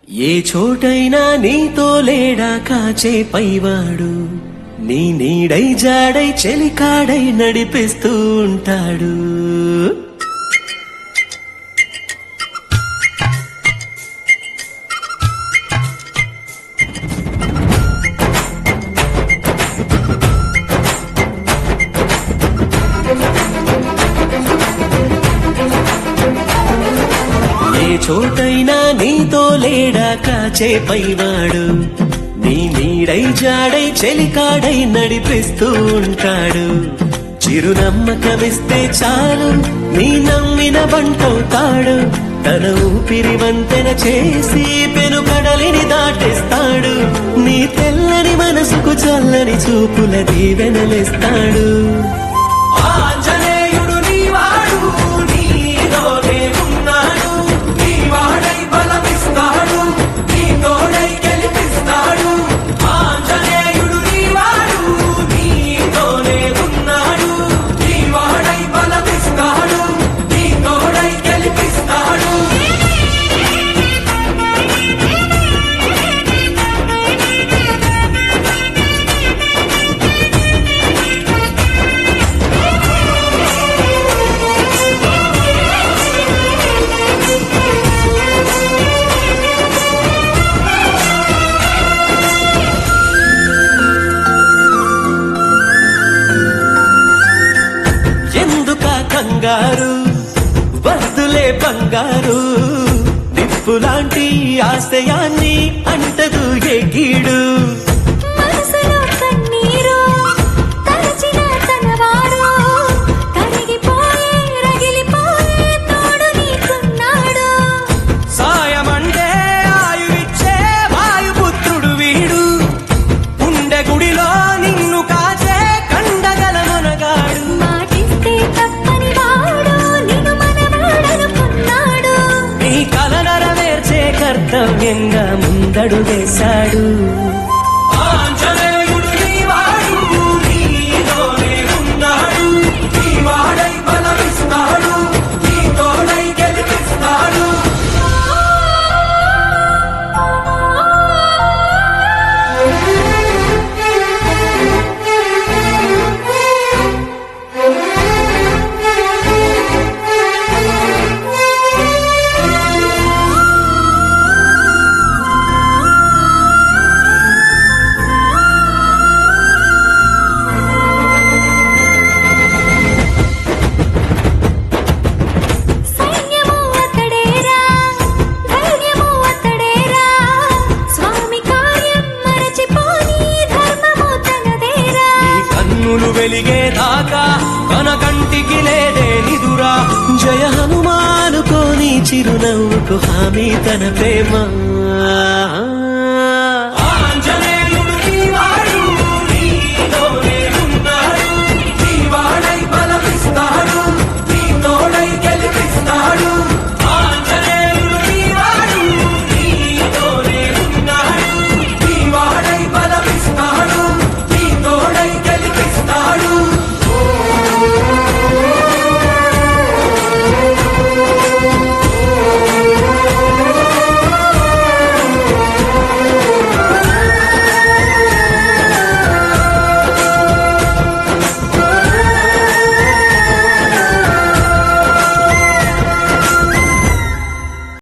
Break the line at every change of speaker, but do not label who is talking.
ఏ చోటైనా నీతో లేడా కాచే పైవాడు, నీ నీడై జాడై చెలికాడై నడిపిస్తూ ఉంటాడు. ఏ చోటైనా నీతో లేడా కాచే పైవాడు, నీ నీడై జాడై చెలికాడై నడిపిస్తూ ఉంటాడు. చిరునమ్మకమిస్తే చాలు నీ నమ్మిన బంటవుతాడు. తన ఊపిరి వంతెన చేసి పెనుకడలిని దాటిస్తాడు. నీ తెల్లని మనసుకు చల్లని చూపుల దీవెనలిస్తాడు. ఆంజనేయుడు నీవాడు, నీలోనే ఉన్నాడు. నీ వాడై బలమిస్తాడు, నీ తోడై గెలిపిస్తాడు. ఆంజనేయుడు నీవాడు, నీలోనే ఉన్నాడు. నీ వాడై బలమిస్తాడు, నీ తోడై గెలిపిస్తాడు. కంగారు వద్దులే బంగారు, నిప్పులాంటి ఆశయాన్ని అంటదు ఎగిడు. సాయమంటే ఆయువిచ్చే వాయుపుత్రుడు వీడు, ఉండే గుడిలో నిన్ను కాచే కండగల మునగాడు. కర్తవ్యంగా ముందడు వేశాడు. ఆంజనేయుడు నీవాడు, నీలోనే ఉన్నాడు. నీ వాడై బలమిస్తాడు, నీ తోడై గెలిపిస్తాడు. వెలిగేదాకా తన కంటికి లేదే నిదురా. జయ హనుమానుకోని చిరునవ్వుకు హామీ తన ప్రేమ.